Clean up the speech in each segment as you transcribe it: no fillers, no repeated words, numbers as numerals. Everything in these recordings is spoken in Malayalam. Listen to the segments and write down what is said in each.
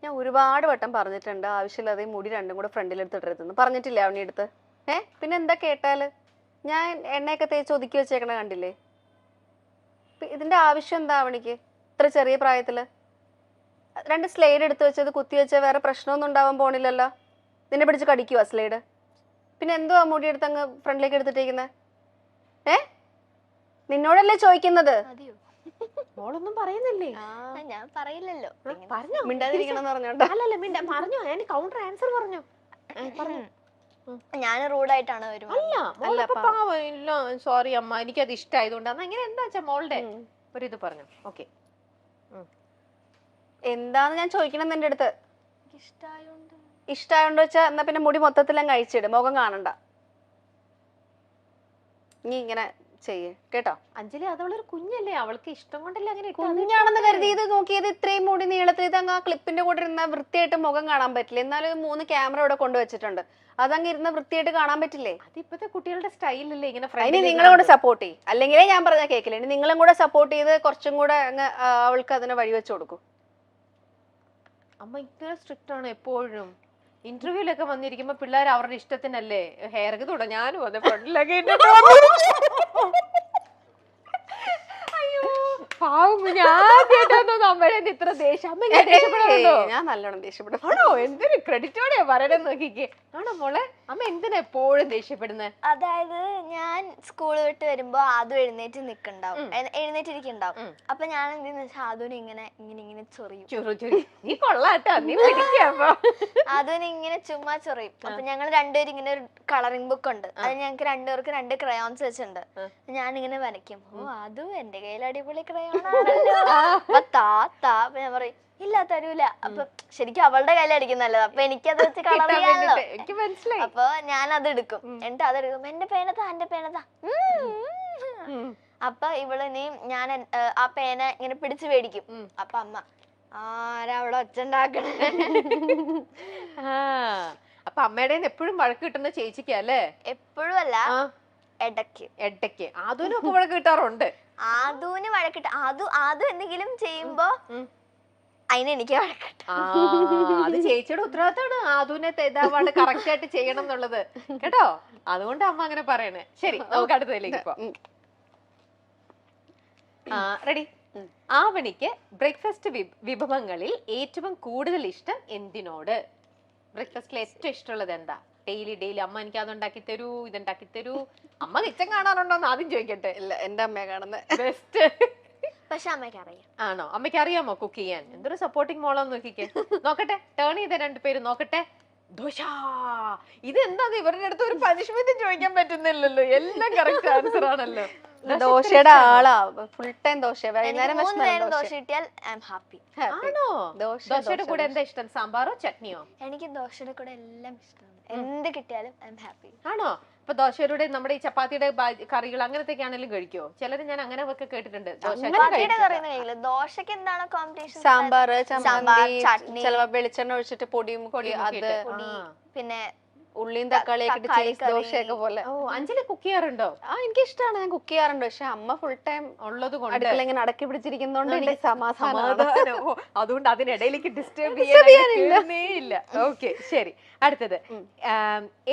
ഞാൻ ഒരുപാട് വട്ടം പറഞ്ഞിട്ടുണ്ട് ആവശ്യമില്ലാതെ മുടി രണ്ടും കൂടെ ഫ്രണ്ടിലെടുത്തിട്ടെന്ന് പറഞ്ഞിട്ടില്ലേ അവണി എടുത്ത്. പിന്നെ എന്താ കേട്ടാല്? ഞാൻ എണ്ണയൊക്കെ തേച്ച് ഒതുക്കി വെച്ചേക്കണ കണ്ടില്ലേ? ഇതിന്റെ ആവശ്യം എന്താ അവണിക്ക് ഇത്ര ചെറിയ പ്രായത്തില്? 2 സ്ലൈഡ് എടുത്ത് വെച്ചത് കുത്തി വെച്ചാൽ വേറെ പ്രശ്നമൊന്നും ഉണ്ടാവാൻ പോണില്ലല്ലോ. നിന്നെ പിടിച്ച് കടിക്കുവാ സ്ലൈഡ്? പിന്നെ എന്തുവാ മുടി എടുത്ത് അങ്ങ് ഫ്രണ്ടിലേക്ക് എടുത്തിട്ടേക്കുന്നത്? നിന്നോടല്ലേ ചോദിക്കുന്നത്? മോളൊന്നും പറയുന്നില്ലേ? ഞാൻ പറയില്ലല്ലോ. മിണ്ടാതിരിക്കണം പറഞ്ഞോട്ടോ. അല്ലല്ല പറഞ്ഞോ, ഞാൻ കൗണ്ടർ ആൻസർ പറഞ്ഞു. ഞാൻ റൂഡായിട്ടാണ് അല്ല സോറി അമ്മ, എനിക്കത് ഇഷ്ടമായതുകൊണ്ട് അങ്ങനെ എന്താ വെച്ചാ മോളുടെ ഒരു ഇത് പറഞ്ഞു. ഓക്കെ, എന്താന്ന് ഞാൻ ചോദിക്കണം നിന്റെ അടുത്ത്. ഇഷ്ടായോണ്ട് വെച്ചാ എന്നാ പിന്നെ മുടി മൊത്തത്തിലും കഴിച്ചിട്, മുഖം കാണണ്ട. നീ ഇങ്ങനെ ചെയ്യേ കേട്ടോ. അഞ്ജലി അതവളൊരു കുഞ്ഞല്ലേ, അവൾക്ക് ഇഷ്ടം കൊണ്ടല്ലേ അങ്ങനെ. കുഞ്ഞാണെന്ന് കരുതി ഇത് നോക്കിയത് ഇത്രയും മുടി നീളത്തിൽ ഇത് അങ്ങ് ആ ക്ലിപ്പിന്റെ കൂടെ ഇരുന്ന വൃത്തിയായിട്ട് മുഖം കാണാൻ പറ്റില്ല. എന്നാലും 3 ക്യാമറ ഇവിടെ കൊണ്ടുവച്ചിട്ടുണ്ട്, അതങ്ങ് ഇരുന്ന് വൃത്തിയായിട്ട് കാണാൻ പറ്റില്ലേ? അത് ഇപ്പത്തെ കുട്ടികളുടെ സ്റ്റൈലല്ലേ ഇങ്ങനെ. അതിന് നിങ്ങളും കൂടെ സപ്പോർട്ട് ചെയ്യും, അല്ലെങ്കിലേ ഞാൻ പറഞ്ഞാൽ കേൾക്കില്ല. ഇനി നിങ്ങളും കൂടെ സപ്പോർട്ട് ചെയ്ത് കുറച്ചും കൂടെ അങ്ങ് അവൾക്ക് അതിനെ വഴി വെച്ച് കൊടുക്കും. അമ്മ ഇങ്ങനെ സ്ട്രിക്റ്റ് ആണ് എപ്പോഴും. ഇന്റർവ്യൂലൊക്കെ വന്നിരിക്കുമ്പോ പിള്ളേർ അവരുടെ ഇഷ്ടത്തിനല്ലേ ഹെയർക്ക് തുട. ഞാനും അതെ ഫ്രണ്ടിലൊക്കെ ഇത്ര ദേഷ്യം. ഞാൻ നല്ലോണം ദേഷ്യപ്പെടും. ആണോ? എന്തൊരു ക്രെഡിറ്റോടെയാ പറയണേ നോക്കിക്കേ. ആണോ മോളെ? അമ്മ എന്തിനാ എപ്പോഴും ദേഷ്യപ്പെടുന്നത്? അതായത് ഞാൻ സ്കൂൾ വിട്ട് വരുമ്പോ അതും എഴുന്നേറ്റിരിക്കുന്നുണ്ടാവും. അപ്പൊ ഞാൻ എന്തെന്ന് വെച്ചാൽ അതുവിന് ഇങ്ങനെ ചൊറിയും. നീ കൊള്ളാട്ടോ, നീ പിടിക്കാ. അതുവിന് ഇങ്ങനെ ചുമ്മാ ചൊറിയും. അപ്പൊ ഞങ്ങൾ രണ്ടുപേരും ഇങ്ങനെ ഒരു കളറിംഗ് ബുക്ക് ഉണ്ട്, അത് ഞങ്ങൾക്ക് രണ്ടുപേർക്ക് 2 ക്രയോൺസ് വെച്ചിട്ടുണ്ട്. ഞാൻ ഇങ്ങനെ വരയ്ക്കും. ഓ അതും എന്റെ കയ്യിൽ അടിപൊളി ക്രയോൺ ആണല്ലോ. അപ്പൊ അപ്പൊ ഞാൻ പറയും ഇല്ല തരൂല. അപ്പൊ ശരിക്കും അവളുടെ കയ്യിൽ അടിക്കുന്നല്ലത്, അപ്പൊ എനിക്കത് വെച്ച് കളർ ചെയ്യാമല്ലോ. അപ്പൊ ഞാൻ അത് എടുക്കും. എന്നിട്ട് അതെടുക്കും, എന്റെ പേനതാ എന്റെ പേനതാ. അപ്പൊ ഇവളിനെയും ഞാൻ ആ പേന ഇങ്ങനെ പിടിച്ചു മേടിക്കും. അപ്പൊ അമ്മ ആരാ അവിടെ ഒച്ച ഉണ്ടാക്കണേ? അപ്പൊ അമ്മയുടെ എപ്പോഴും വഴക്ക് കിട്ടുന്ന ചേച്ചിക്കല്ലേ? എപ്പോഴും അല്ല, ഇടയ്ക്ക് ആദൂനും ഒക്കെ വഴക്ക് കിട്ടാറുണ്ട്. ആദൂന് വഴക്കിട്ട ആദു എന്തെങ്കിലും ചെയ്യുമ്പോ അതിനെനിക്ക് വഴക്കിട്ട. അത് ചേച്ചിയുടെ ഉത്തരവാദിത്തമാണ് ആദൂനെ കറക്റ്റ് ആയിട്ട് ചെയ്യണം എന്നുള്ളത് കേട്ടോ. അതുകൊണ്ട് അമ്മ അങ്ങനെ പറയണേ. ശരി, നമുക്ക് അടുത്തതിലേക്ക് പോവാം. റെഡി? ആവണിക്ക് ബ്രേക്ക്ഫാസ്റ്റ് വിഭവങ്ങളിൽ ഏറ്റവും കൂടുതൽ ഇഷ്ടം എന്തിനോട്? ബ്രേക്ക്ഫാസ്റ്റിൽ ഏറ്റവും ഇഷ്ടമുള്ളത് എന്താ? ഡെയിലി അമ്മ എനിക്ക് അതുണ്ടാക്കി തരൂ, ഇതുണ്ടാക്കി തരൂ. അമ്മ കിച്ചൻ കാണാറുണ്ടോന്ന് ആദ്യം ചോദിക്കട്ടെ. ഇല്ല, എന്റെ അമ്മയെ കാണുന്നത് ബെസ്റ്റ്. പക്ഷെ അമ്മയ്ക്ക് അറിയാം. ആണോ? അമ്മയ്ക്ക് അറിയാമോ കുക്ക് ചെയ്യാൻ? എന്തൊരു സപ്പോർട്ടിങ് മോളാന്ന് നോക്കിക്കേ. നോക്കട്ടെ, ടേൺ ചെയ്ത 2 പേര് നോക്കട്ടെ. ദോശ. ഇതെന്താ ഇവരുടെ അടുത്ത് ഒരു പനിഷ്മെന്റ് ചോദിക്കാൻ പറ്റുന്നില്ലല്ലോ, എല്ലാം കറക്റ്റ് ആൻസർ ആണല്ലോ. ദോശയുടെ ആളാ, ഫുൾ ടൈം ദോശ. വൈകുന്നേരം ദോശ കിട്ടിയാൽ ഐ എം ഹാപ്പി. ആണോ? ദോശയുടെ കൂടെ എന്താ ഇഷ്ടം? സാമ്പാറോ ചട്നിയോ? എനിക്ക് ദോശയുടെ കൂടെ എല്ലാം ഇഷ്ടമാണ്, എന്ത് കിട്ടിയാലും ഐ എം ഹാപ്പി. ആണോ? ഇപ്പൊ ദോശയുടെ നമ്മുടെ ഈ ചപ്പാത്തിയുടെ കറികൾ അങ്ങനത്തെ ആണെങ്കിലും കഴിക്കോ? ചിലര് ഞാൻ അങ്ങനെ ഒക്കെ കേട്ടിട്ടുണ്ട്. ദോശക്ക് എന്താണ് കോമ്പിനേഷൻ? സാമ്പാർ, ചട്നി, ചിലപ്പോ വെളിച്ചെണ്ണ ഒഴിച്ചിട്ട് പൊടിയും അത്, പിന്നെ ഉള്ളിയും തക്കാളിയൊക്കെ ദോശയൊക്കെ പോലെ. അഞ്ജലി കുക്ക് ചെയ്യാറുണ്ടോ? എനിക്ക് ഇഷ്ടമാണ്, ഞാൻ കുക്ക് ചെയ്യാറുണ്ട്. പക്ഷെ അമ്മ ഫുൾ ടൈം ഉള്ളത് കൊണ്ട് അടുക്കള ഇങ്ങനെ അടക്കി പിടിച്ചിരിക്കുന്നോണ്ട് എനിക്ക് സമാധാനം. അതുകൊണ്ട് അതിനിടയിലേക്ക് ഡിസ്റ്റർബ് ചെയ്യാനില്ല. ഓക്കെ, ശരി. അടുത്തത്,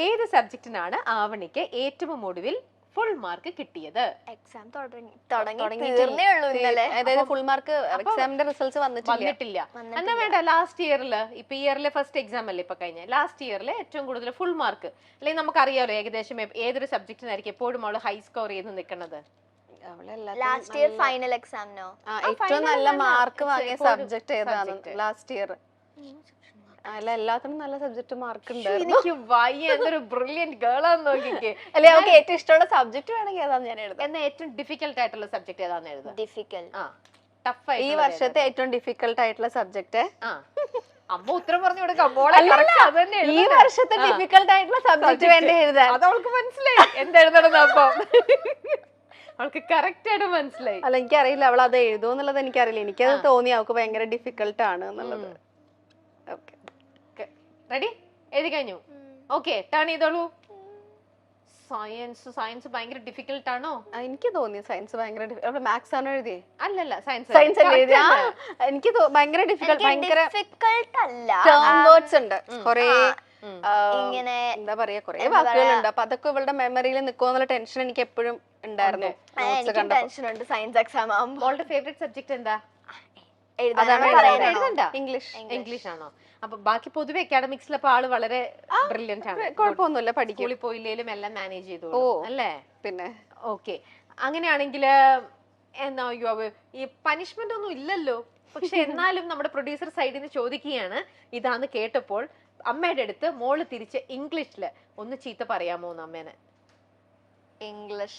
ഏത് സബ്ജക്റ്റിനാണ് ആവണിക്ക് ഏറ്റവും ഒടുവിൽ ഫുൾ മാർക്ക് കിട്ടിയത്? എക്സാം തുടങ്ങിയേ ഉള്ളൂ ഇന്നലെ. അതായത് ഫുൾ മാർക്ക് എക്സാമിന്റെ റിസൾട്ട്സ് വന്നിട്ടില്ല. എന്നാ വേണ്ട, ലാസ്റ്റ് ഇയറില്, ഇപ്പൊ ഇയറിലെ ഫസ്റ്റ് എക്സാം അല്ലേ ഇപ്പൊ കഴിഞ്ഞ, ലാസ്റ്റ് ഇയറിലെ ഏറ്റവും കൂടുതൽ ഫുൾ മാർക്ക്, അല്ലെങ്കിൽ നമുക്കറിയാലോ ഏകദേശം ഏതൊരു സബ്ജക്റ്റിനായിരിക്കും എപ്പോഴും അവള് ഹൈ സ്കോർ ചെയ്ത് നിൽക്കുന്നത്? ലാസ്റ്റ് ഇയർ ഫൈനൽ എക്സാമിനോ ഏറ്റവും നല്ല മാർക്ക് വാങ്ങിയ സബ്ജക്ട് ഏതാണ് ലാസ്റ്റ് ഇയർ? അല്ല, എല്ലാത്തിനും നല്ല സബ്ജക്ട് മാർക്ക് ഉണ്ട്. എനിക്ക് വയ്യ, എന്തൊരു ബ്രില്യന്റ് ഗേൾ ആണെന്ന് നോക്കിക്കേ. അല്ലെ, നമുക്ക് ഏറ്റവും ഇഷ്ടമുള്ള സബ്ജക്ട് വേണമെങ്കിൽ ഏതാന്ന് ഞാൻ എഴുതാം. എന്നാ ഏറ്റവും ഡിഫിക്കൽട്ട് ആയിട്ടുള്ള സബ്ജക്ട് ഏതാന്ന് എഴുതാം. ഈ വർഷത്തെ ഏറ്റവും ഡിഫിക്കൽട്ട് ആയിട്ടുള്ള സബ്ജക്ട്. അമ്മ ഉത്തരം പറഞ്ഞു കൊടുക്കാം. ഈ വർഷത്തെ ഡിഫിക്കൽട്ട് ആയിട്ടുള്ള സബ്ജക്ട് വേണ്ടി എഴുതാൻ. അത് അവൾക്ക് മനസ്സിലായി എന്തെഴുതണം. അപ്പൊ അവൾക്ക് കറക്റ്റ് ആയിട്ട് മനസ്സിലായി. അല്ല, എനിക്കറിയില്ല അവൾ അത് എഴുതുമെന്നുള്ളത് എനിക്കറിയില്ല. എനിക്കത് തോന്നി അവൾക്ക് ഭയങ്കര ഡിഫിക്കൽട്ട് ആണ് എന്നുള്ളത്. റെഡി? എഴുതി കഴിഞ്ഞു? ഓക്കെ, ടേൺ ചെയ്തോളൂ. സയൻസ് ഭയങ്കര ഡിഫിക്കൽട്ട് ആണോ? എനിക്ക് തോന്നി സയൻസ് ഭയങ്കര മാത്സ് ആണ് എഴുതിയേ. അല്ലല്ല സയൻസ് സയൻസ് അല്ലേ എഴുതിയ? എനിക്ക് ഭയങ്കര ഡിഫിക്കൽട്ട്, ഭയങ്കര ഡിഫിക്കൽട്ട് അല്ല, ടേം വേർഡ്സ് ഉണ്ട് കൊറേ, ഇങ്ങനെ എന്താ പറയാ, കൊറേ വാക്കുകളുണ്ട്. അപ്പൊ അതൊക്കെ ഇവളുടെ മെമ്മറിയിൽ നിൽക്കുമെന്നുള്ള ടെൻഷൻ എനിക്ക് എപ്പോഴും ഉണ്ടായിരുന്നു. എനിക്ക് ടെൻഷൻ ഉണ്ട് സയൻസ് എക്സാം ആവുമ്പോൾ. മോളുടെ ഫേവറേറ്റ് സബ്ജക്ട് എന്താ? ഇംഗ്ലീഷ് ആണോ? അപ്പൊ ബാക്കി പൊതുവെ അക്കാഡമിക്സിൽ അപ്പൊ ആള് വളരെ ബ്രില്യന്റ് ആണ്, കുഴപ്പമൊന്നുമില്ല, പഠിക്കും. സ്കൂളിൽ പോയില്ലേലും എല്ലാം മാനേജ് ചെയ്തു അല്ലേ? പിന്നെ ഓക്കെ, അങ്ങനെയാണെങ്കിൽ എന്നാ ഈ പനിഷ്മെന്റ് ഒന്നും ഇല്ലല്ലോ, പക്ഷെ എന്നാലും നമ്മുടെ പ്രൊഡ്യൂസർ സൈഡിൽ നിന്ന് ചോദിക്കുകയാണ്, ഇതാന്ന് കേട്ടപ്പോൾ അമ്മയുടെ അടുത്ത് മോള് തിരിച്ച് ഇംഗ്ലീഷില് ഒന്ന് ചീത്ത പറയാമോ അമ്മേനെ? ഇംഗ്ലീഷ്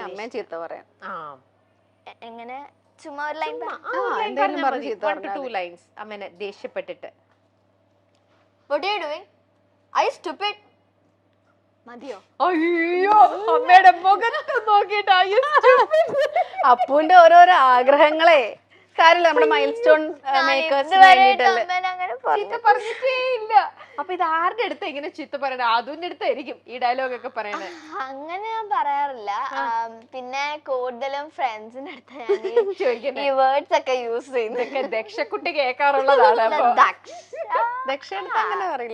അമ്മയെ ചീത്ത പറയാം. എങ്ങനെ? ചുമ്മാ ഒരു ലൈൻ ലൈൻസ് അമ്മേനെ ദേഷ്യപ്പെട്ടിട്ട്. What are you doing? Are you stupid? മതിയോ? അയ്യോ, അമ്മയുടെ മുഖത്ത് നോക്കിയിട്ട് അപ്പുവിന്റെ ഓരോരോ ആഗ്രഹങ്ങളെ കാര്യമില്ല, നമ്മുടെ മൈൽ സ്റ്റോൺ മേക്കേഴ്സിന് വേണ്ടിട്ടല്ലേ. പറഞ്ഞിട്ടേ ഇല്ല. അപ്പൊ ഇത് ആരുടെ അടുത്ത് ഇങ്ങനെ ചിത്ത പറയണ? അതുവിന്റെ അടുത്തായിരിക്കും ഈ ഡയലോഗ് ഒക്കെ പറയണേ. അങ്ങനെ ഞാൻ പറയാറില്ല, പിന്നെ കൂടുതലും ഫ്രണ്ട്സിന്റെ അടുത്ത് ഈ വേർഡ്സ് ഒക്കെ യൂസ് ചെയ്യുന്നതൊക്കെ ദക്ഷക്കുട്ടി കേൾക്കാറുള്ളതാണ്.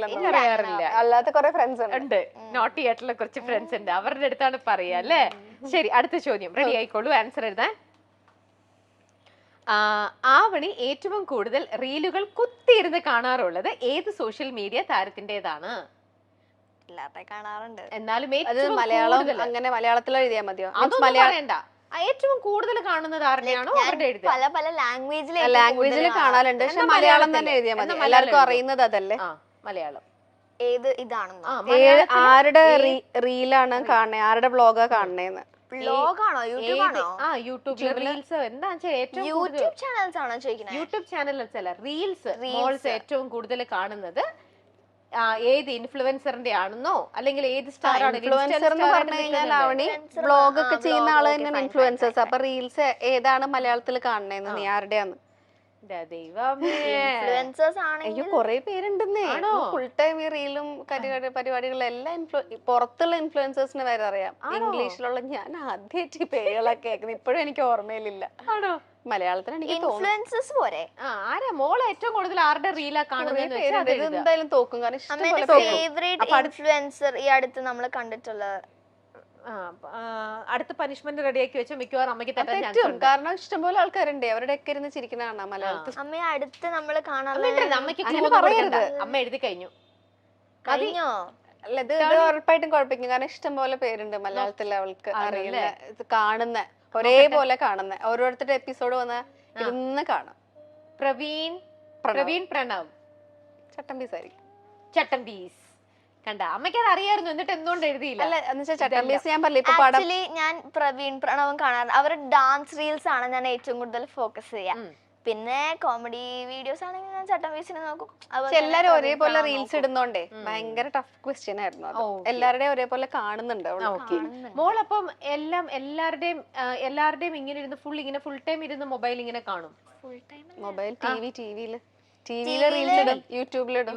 അങ്ങനെ അറിയാറില്ല. അല്ലാത്ത കുറെ ഫ്രണ്ട്സ് ഉണ്ട്, നോട്ടി ആയിട്ടുള്ള കുറച്ച് ഫ്രണ്ട്സ് ഉണ്ട്, അവരുടെ അടുത്താണ് പറയാ അല്ലേ? ശരി, അടുത്ത ചോദ്യം റെഡി ആയിക്കോളൂ, ആൻസർ എഴുതാൻ. ആവണി ഏറ്റവും കൂടുതൽ റീലുകൾ കുത്തിയിരുന്ന് കാണാറുള്ളത് ഏത് സോഷ്യൽ മീഡിയ താരത്തിന്റേതാണ്? കാണാറുണ്ട്, എന്നാലും മലയാളം, അങ്ങനെ മലയാളത്തിൽ എഴുതിയാൽ മതിയോ? പറയണ്ട, ഏറ്റവും കൂടുതൽ കാണുന്നത് ആരുടെയാണോ അവരുടെ എഴുതി. പല പല ലാംഗ്വേജിൽ കാണാറുണ്ട്, പക്ഷെ മലയാളം തന്നെ എഴുതിയാൽ മതി, എല്ലാവർക്കും അറിയുന്നത് അതല്ലേ. മലയാളം ഏത് ഇതാണെന്നോ? ആരുടെ റീലാണ് കാണണേ, ആരുടെ വ്ളോഗാ കാണണേന്ന്? വ്ളോഗാണോ, യൂട്യൂബാണോ? യൂട്യൂബ് റീൽസ് എന്താ യൂട്യൂബ് ചാനൽസ് ആണോ ചോദിക്കുന്നത്? യൂട്യൂബ് ചാനൽസ് അല്ല, റീൽസ് ഏറ്റവും കൂടുതൽ കാണുന്നത് ഏത് ഇൻഫ്ലുവൻസറിന്റെ ആണെന്നോ അല്ലെങ്കിൽ ഏത് സ്റ്റാർ ആണ്? ഇൻഫ്ലുവൻസർ എന്ന് പറഞ്ഞു കഴിഞ്ഞാൽ ആവണി വ്ളോഗ് ഒക്കെ ചെയ്യുന്ന ആള് തന്നെയാണ് ഇൻഫ്ലുവൻസേഴ്സ്. അപ്പൊ റീൽസ് ഏതാണ് മലയാളത്തിൽ കാണണേന്ന് നീ ആരുടെയാന്ന്? അയ്യോ, കൊറേ പേരുണ്ടെന്നേ, ഫുൾ ടൈം ഈ റീലും പരിപാടികളും എല്ലാം പുറത്തുള്ള ഇൻഫ്ലുവൻസേഴ്സിന് വരെ അറിയാം. ഇംഗ്ലീഷിലുള്ള ഞാൻ ആദ്യമായിട്ട് ഈ പേരുകളൊക്കെ കേൾക്കുന്നത്, ഇപ്പോഴും എനിക്ക് ഓർമ്മയിലില്ല. മലയാളത്തിൽ എനിക്ക് ഇൻഫ്ലുവൻസേഴ്സ് പോരെ? ആരാ മോള് ഏറ്റവും കൂടുതൽ ആരുടെ റീലാ കാണുന്നത്? എന്തായാലും തോക്കും, കാരണം ഫേവറേറ്റ് ഇൻഫ്ലുവൻസർ ഈ അടുത്ത് നമ്മൾ കണ്ടിട്ടുള്ള അടുത്ത പനിഷ്മെന്റ് റെഡിയാക്കി വെച്ച മിക്കവാറും അമ്മയ്ക്ക് തെറ്റാൻ ചാൻസ് ഉണ്ട്. കാരണം ഇഷ്ടംപോലെ ആൾക്കാരുണ്ട്, അവരുടെ ഒക്കെ ഇരുന്ന് ചിരിക്കണ മലയാളത്തിൽ. അമ്മയെ അടുത്ത് നമ്മള് കാണാറുണ്ട്, അമ്മ എഴുതി കഴിഞ്ഞു. അല്ല, ഇത് ഉറപ്പായിട്ടും കുഴപ്പമില്ല, കാരണം ഇഷ്ടംപോലെ പേരുണ്ട് മലയാളത്തിൽ അവൾക്ക് അറിയില്ല, ഇത് കാണുന്ന ഒരേപോലെ കാണുന്ന ഓരോരുത്തരുടെ എപ്പിസോഡ് വന്ന ഇരുന്ന് കാണാം. പ്രവീൺ പ്രണവ് ചട്ടമ്പീസായിരിക്കും. ചട്ടമ്പീസ് കണ്ട, അമ്മയ്ക്ക് അത് അറിയായിരുന്നു, എന്നിട്ട് എന്തുകൊണ്ട് എഴുതിയില്ല? ആക്ച്വലി ഞാൻ പ്രവീൺ പ്രണവും കാണാറുണ്ട്, അവരുടെ ഡാൻസ് റീൽസ് ആണ് ഞാൻ ഏറ്റവും കൂടുതൽ ഫോക്കസ് ചെയ്യാം. പിന്നെ കോമഡി വീഡിയോസ് ആണെങ്കിൽ ഞാൻ ചട്ടമ്പീസിനെ നോക്കും. എല്ലാരും ഒരേപോലെ റീൽസ് ഇടുന്നോണ്ടേ ഭയങ്കര ടഫ് ക്വസ്റ്റ്യൻ ആയിരുന്നു. എല്ലാവരുടെയും ഒരേപോലെ കാണുന്നുണ്ട്. മോളപ്പം എല്ലാവരുടെയും ഇങ്ങനെ ഫുൾ ടൈം ഇരുന്ന് മൊബൈൽ ഇങ്ങനെ കാണും. മൊബൈൽ ടിവിയില് റീൽസ് യൂട്യൂബിലിടും.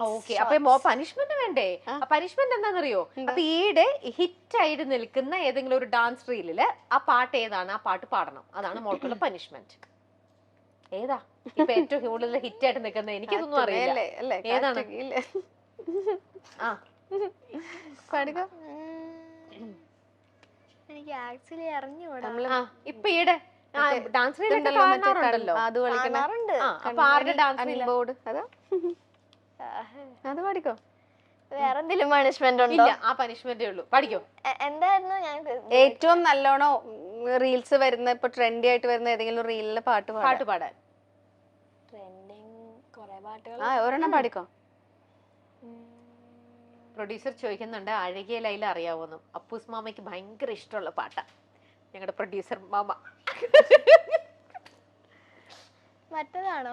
ഓക്കെ, അപ്പൊ പനിഷ്മെന്റ് വേണ്ടേ? പനിഷ്മെന്റ് എന്താണെന്നറിയോ? അപ്പൊ ഈടെ ഹിറ്റ് ആയിട്ട് നിൽക്കുന്ന ഏതെങ്കിലും ഒരു ഡാൻസ് റീലില് ആ പാട്ട് ഏതാണ്, ആ പാട്ട് പാടണം. അതാണ് മോൾക്കുള്ള പനിഷ്മെന്റ്. ഏതാ ഇപ്പൊ ഏറ്റവും കൂടുതൽ ഹിറ്റ് ആയിട്ട് നിൽക്കുന്നത്? എനിക്കിതൊന്നും അറിയില്ല. ഏതാണ്? എനിക്ക് ആക്ച്വലി അറിഞ്ഞൂടാ. ഇപ്പൊ ഈടെ ഡാൻസ് റീലുണ്ടല്ലോ, അത് കളിക്കാറുണ്ട്. അത് പഠിക്കോ? വേറെ എന്തെങ്കിലും പണിഷ്മെന്റ് ഉണ്ടോ? ഇല്ല, ആ പനിഷ്മെന്റേ ഉള്ളൂ. പഠിക്കോ? എന്തായിരുന്നു? ഞാൻ ഏറ്റവും നല്ലോണം റീൽസ് വരുന്ന, ഇപ്പൊ ട്രെൻഡി ആയിട്ട് വരുന്ന ഏതെങ്കിലും റീലിലെ പാട്ട് പാടാൻ. ഒരെണ്ണം പാടിക്കോ. പ്രൊഡ്യൂസർ ചോദിക്കുന്നുണ്ട് അഴകിയ ലൈല അറിയാവോന്നും. അപ്പൂസ് മാമയ്ക്ക് ഭയങ്കര ഇഷ്ടമുള്ള പാട്ടാ ഞങ്ങളുടെ പ്രൊഡ്യൂസർ മാമ. മറ്റേതാണോ?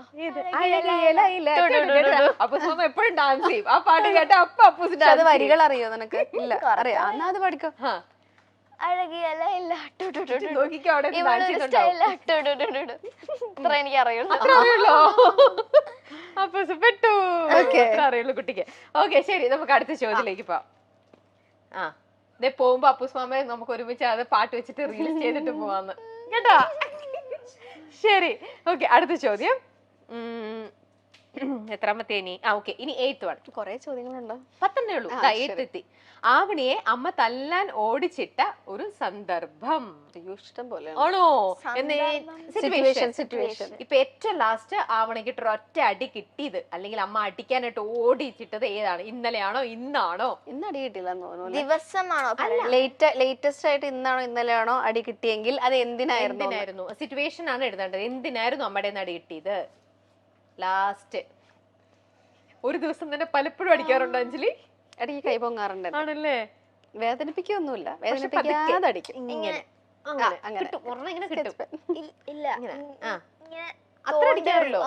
അപ്പൂസ് മാമ എപ്പോഴും ഡാൻസ് ചെയ്യും. ആ പാട്ട് കേട്ട അപ്പൂസിന്റെ അത് വരികൾ അറിയോ നിനക്ക്? ഇല്ല, അറിയാം. എന്നാ അത് പഠിക്കോ. അഴകിയല്ല ഇല്ല നോക്കിക്കോ, അവിടെ ഇത്ര എനിക്ക് അറിയുള്ളൂ. അറിയുള്ളൂ കുട്ടിക്ക്. ഓക്കെ, ശരി, നമുക്ക് അടുത്ത ചോദ്യത്തിലേക്ക് പോവാം. ആ ഇതേ പോകുമ്പോ അപ്പൂസ് മാമ നമുക്ക് ഒരുമിച്ച് അത് പാട്ട് വെച്ചിട്ട് റീൽസ് ചെയ്തിട്ട് പോവാന്ന് കേട്ടോ. ശരി, ഓക്കെ. അടുത്ത ചോദ്യം. എത്രാമത്തെ ഇനി? ഓക്കെ, ഇനി 8th വൺ. കൊറേ ചോദ്യങ്ങളുണ്ടോ? 10 ഉള്ളൂ. 8th എത്തി. ആവണിയെ അമ്മ തല്ലാൻ ഓടിച്ചിട്ട ഒരു സന്ദർഭം. ഇഷ്ടം പോലെ ആണോ? സിറ്റുവേഷൻ. ഇപ്പൊ ഏറ്റവും ലാസ്റ്റ് ആവണിക്ക് ഒറ്റ അടി കിട്ടിയത്, അല്ലെങ്കിൽ അമ്മ അടിക്കാനായിട്ട് ഓടിച്ചിട്ടത് ഏതാണ്? ഇന്നലെയാണോ ഇന്നാണോ? ഇന്ന് അടി കിട്ടിയില്ലെന്ന് തോന്നുന്നു. ദിവസമാണോ? ലേറ്റസ്റ്റ് ആയിട്ട് ഇന്നാണോ ഇന്നലെയാണോ അടി കിട്ടിയെങ്കിൽ അത് എന്തിനായിരുന്നു? സിറ്റുവേഷൻ ആണ് എഴുതേണ്ടത്. എന്തിനായിരുന്നു അമ്മയുടെ അടി കിട്ടിയത്? ലാസ്റ്റ് ഒരു ദിവസം തന്നെ പലപ്പോഴും അടിക്കാറുണ്ടോ അഞ്ജലി? ഇടയ്ക്ക് കൈ പൊങ്ങാറുണ്ട്. ആണല്ലേ? വേദനിപ്പിക്കൊന്നുമില്ല, വേദനിപ്പിക്കാതെ അടിക്കും. ഇങ്ങനെ കിട്ടും, ഒരെണ്ണം ഇങ്ങനെ കിട്ടും. ഇല്ല, അത്ര അടിക്കാറുള്ളൂ?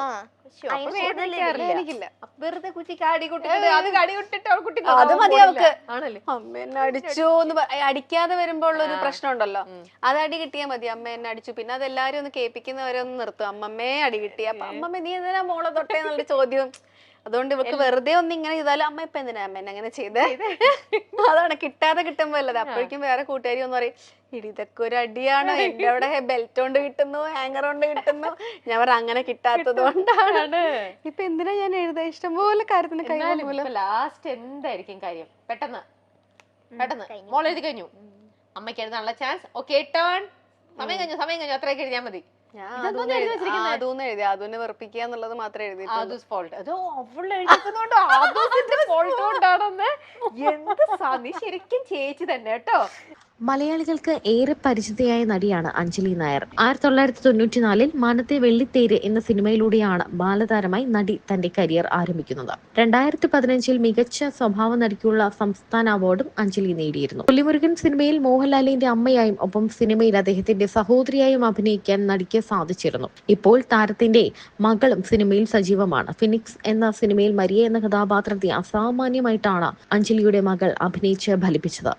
എനിക്കില്ല. വെറുതെ കുട്ടിക്ക് അടി കൊട്ടിട്ട് അത് അടി കൊട്ടിട്ട് കുട്ടി അത് മതി അവക്ക്. ആണല്ലേ? അമ്മ എന്നെ അടിച്ചു എന്ന് അടിക്കാതെ വരുമ്പോ ഉള്ള ഒരു പ്രശ്നം ഉണ്ടല്ലോ, അത് അടി കിട്ടിയാ മതി. അമ്മ എന്നെ അടിച്ചു, പിന്നെ അത് എല്ലാരും ഒന്ന് കേൾപ്പിക്കുന്നവരെ ഒന്ന് നിർത്തും. അമ്മമ്മേ അടി കിട്ടിയ അമ്മമ്മ നീ എന്തിനാ മോളെ തൊട്ടേ എന്നുള്ള ചോദ്യം. അതുകൊണ്ട് ഇവക്ക് വെറുതെ ഒന്ന് ഇങ്ങനെ ചെയ്താലും അമ്മ ഇപ്പൊ എന്തിനാ അമ്മ അങ്ങനെ ചെയ്തേ? അതാണ് കിട്ടാതെ കിട്ടുമ്പോ അല്ലത്. അപ്പോഴേക്കും വേറെ കൂട്ടുകാരി ഒന്ന് പറയും, ഇടി ഇതൊക്കെ ഒരു അടിയാണോ? എന്റെ അവിടെ ബെൽറ്റ് കൊണ്ട് കിട്ടുന്നു, ഹാങ്ങർ കൊണ്ട് കിട്ടുന്നു. ഞാൻ പറ അങ്ങനെ കിട്ടാത്തത് കൊണ്ടാണ്. ഇപ്പൊ എന്തിനാ ഞാൻ എഴുതാ? ഇഷ്ടംപോലെ കാര്യത്തിന് കഴിയുമ്പോൾ ലാസ്റ്റ് എന്തായിരിക്കും കാര്യം? പെട്ടെന്ന് മോൾ എഴുതി കഴിഞ്ഞു, അമ്മയ്ക്ക് എഴുതാനുള്ള ചാൻസ്. Okay, turn. സമയം കഴിഞ്ഞു അത്രയൊക്കെ എഴുതിയാൽ മതി. അതൊന്നും എഴുതി അതുനെ വെറുപ്പിക്കുക എന്നുള്ളത് മാത്രമേ എഴുതി. ശരിക്കും ചേച്ചി തന്നെ കേട്ടോ. മലയാളികൾക്ക് ഏറെ പരിചിതയായ നടിയാണ് അഞ്ജലി നായർ. 1994 മാനത്തെ വെള്ളിത്തേര് എന്ന സിനിമയിലൂടെയാണ് ബാലതാരമായി നടി തന്റെ കരിയർ ആരംഭിക്കുന്നത്. 2015 മികച്ച സ്വഭാവ നടിക്കുള്ള സംസ്ഥാന അവാർഡും അഞ്ജലി നേടിയിരുന്നു. പുലിമുരുകൻ സിനിമയിൽ മോഹൻലാലിന്റെ അമ്മയായും ഒപ്പം സിനിമയിൽ അദ്ദേഹത്തിന്റെ സഹോദരിയായും അഭിനയിക്കാൻ നടിക്ക് സാധിച്ചിരുന്നു. ഇപ്പോൾ താരത്തിന്റെ മകളും സിനിമയിൽ സജീവമാണ്. ഫിനിക്സ് എന്ന സിനിമയിൽ മരിയ എന്ന കഥാപാത്രത്തെ അസാമാന്യമായിട്ടാണ് അഞ്ജലിയുടെ മകൾ അഭിനയിച്ച് ഫലിപ്പിച്ചത്.